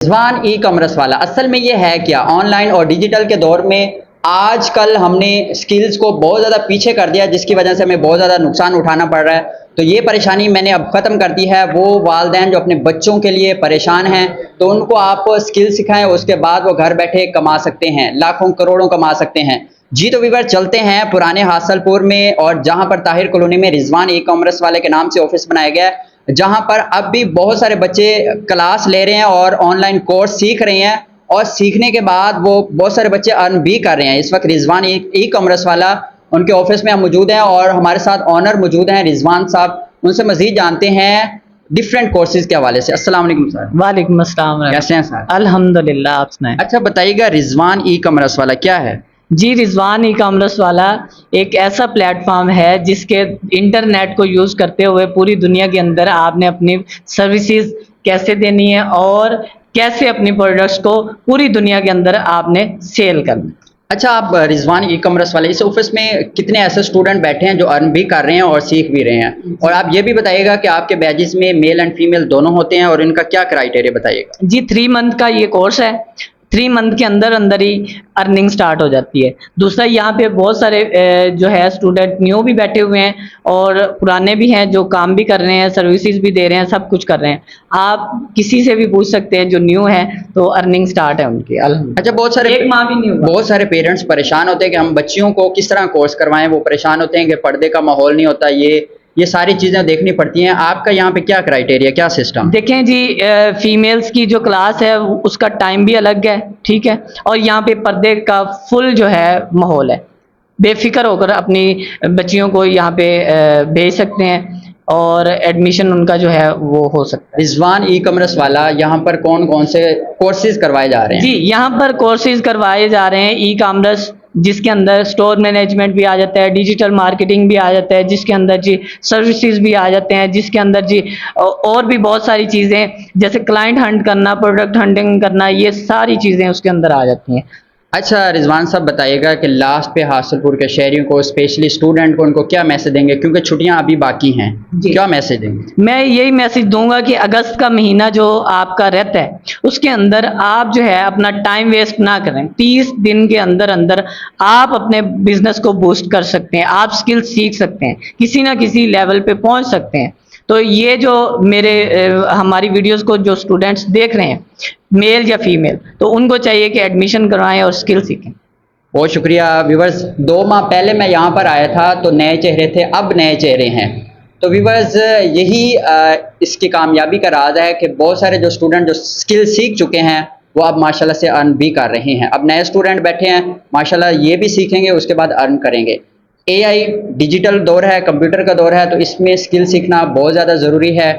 Rizwan e commerce वाला असल में ये है क्या, ऑनलाइन और डिजिटल के दौर में आजकल हमने स्किल्स को बहुत ज़्यादा पीछे कर दिया, जिसकी वजह से हमें बहुत ज़्यादा नुकसान उठाना पड़ रहा है। तो ये परेशानी मैंने अब ख़त्म कर दी है। वो वालिदैन जो अपने बच्चों के लिए परेशान हैं, तो उनको आप स्किल सिखाएं, उसके बाद वो घर बैठे कमा सकते हैं, लाखों करोड़ों कमा सकते हैं। जी तो वीवर चलते हैं पुराने हासलपुर में, और जहाँ पर ताहिर कॉलोनी में रिजवान ई कॉमर्स वाले के नाम से ऑफिस बनाया गया है, जहां पर अब भी बहुत सारे बच्चे क्लास ले रहे हैं और ऑनलाइन कोर्स सीख रहे हैं, और सीखने के बाद वो बहुत सारे बच्चे अर्न भी कर रहे हैं। इस वक्त रिजवान ई कॉमर्स वाला उनके ऑफिस में हम मौजूद हैं, और हमारे साथ ऑनर मौजूद हैं रिजवान साहब। उनसे मजीद जानते हैं डिफरेंट कोर्सेज के हवाले से। अस्सलाम वालेकुम सर। वालेकुम अस्सलाम। कैसे हैं सर? अल्हम्दुलिल्लाह, आप सुनाएं। अच्छा बताइएगा, रिजवान ई कॉमर्स वाला क्या है? जी, रिजवान ई कॉमर्स वाला एक ऐसा प्लेटफॉर्म है जिसके इंटरनेट को यूज़ करते हुए पूरी दुनिया के अंदर आपने अपनी सर्विसेज कैसे देनी है और कैसे अपनी प्रोडक्ट्स को पूरी दुनिया के अंदर आपने सेल करना है। अच्छा, आप रिजवान ई कॉमर्स वाले इस ऑफिस में कितने ऐसे स्टूडेंट बैठे हैं जो अर्न भी कर रहे हैं और सीख भी रहे हैं? और आप ये भी बताइएगा कि आपके बैचेस में मेल एंड फीमेल दोनों होते हैं, और इनका क्या क्राइटेरिया बताइएगा? जी, 3 मंथ का ये कोर्स है। 3 मंथ के अंदर अंदर ही अर्निंग स्टार्ट हो जाती है। दूसरा, यहाँ पे बहुत सारे जो है स्टूडेंट न्यू भी बैठे हुए हैं और पुराने भी हैं जो काम भी कर रहे हैं, सर्विसेज भी दे रहे हैं, सब कुछ कर रहे हैं। आप किसी से भी पूछ सकते हैं जो न्यू है, तो अर्निंग स्टार्ट है उनकी अल्हम्दुलिल्लाह। अच्छा, बहुत सारे एक माह भी नहीं हुआ। बहुत सारे पेरेंट्स परेशान होते हैं कि हम बच्चियों को किस तरह कोर्स करवाएं। वो परेशान होते हैं कि पर्दे का माहौल नहीं होता, ये सारी चीज़ें देखनी पड़ती हैं। आपका यहाँ पे क्या क्राइटेरिया, क्या सिस्टम? देखें जी, फीमेल्स की जो क्लास है उसका टाइम भी अलग है, ठीक है, और यहाँ पे पर्दे का फुल जो है माहौल है। बेफिक्र होकर अपनी बच्चियों को यहाँ पे भेज सकते हैं और एडमिशन उनका जो है वो हो सकता है। रिजवान ई कॉमर्स वाला यहाँ पर कौन कौन से कोर्सेज करवाए जा रहे हैं? जी, यहाँ पर कोर्सेज करवाए जा रहे हैं ई कॉमर्स, जिसके अंदर स्टोर मैनेजमेंट भी आ जाता है, डिजिटल मार्केटिंग भी आ जाता है, जिसके अंदर जी सर्विसेज भी आ जाते हैं, जिसके अंदर जी और भी बहुत सारी चीज़ें जैसे क्लाइंट हंट करना, प्रोडक्ट हंटिंग करना, ये सारी चीज़ें उसके अंदर आ जाती हैं। अच्छा रिजवान साहब बताइएगा कि लास्ट पे हासलपुर के शहरियों को, स्पेशली स्टूडेंट को, उनको क्या मैसेज देंगे, क्योंकि छुट्टियां अभी बाकी हैं? क्या मैसेज देंगे? मैं यही मैसेज दूंगा कि अगस्त का महीना जो आपका रहता है उसके अंदर आप जो है अपना टाइम वेस्ट ना करें। 30 दिन के अंदर अंदर आप अपने बिजनेस को बूस्ट कर सकते हैं, आप स्किल सीख सकते हैं, किसी ना किसी लेवल पे पहुंच सकते हैं। तो ये जो हमारी वीडियोस को जो स्टूडेंट्स देख रहे हैं, मेल या फीमेल, तो उनको चाहिए कि एडमिशन करवाएं और स्किल सीखें। बहुत शुक्रिया व्यूवर्स। 2 माह पहले मैं यहाँ पर आया था तो नए चेहरे थे, अब नए चेहरे हैं। तो व्यूवर्स यही इसकी कामयाबी का राज है कि बहुत सारे जो स्टूडेंट जो स्किल सीख चुके हैं वो अब माशाल्लाह से अर्न भी कर रहे हैं। अब नए स्टूडेंट बैठे हैं, माशाल्लाह ये भी सीखेंगे, उसके बाद अर्न करेंगे। एआई डिजिटल दौर है, कंप्यूटर का दौर है, तो इसमें स्किल सीखना बहुत ज़्यादा ज़रूरी है।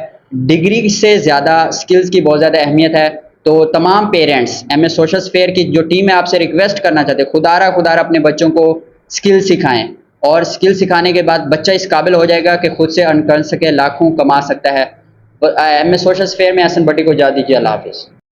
डिग्री से ज़्यादा स्किल्स की बहुत ज़्यादा अहमियत है। तो तमाम पेरेंट्स एमएस सोशल स्फेयर की जो टीम है आपसे रिक्वेस्ट करना चाहते हैं, खुदारा अपने बच्चों को स्किल सिखाएं, और स्किल सिखाने के बाद बच्चा इस काबिल हो जाएगा कि खुद से अर्न कर सके, लाखों कमा सकता है। एमएस सोशल स्फेयर में हसन भट्टी को इजाज़त दीजिए। अल्लाह हाफिज़।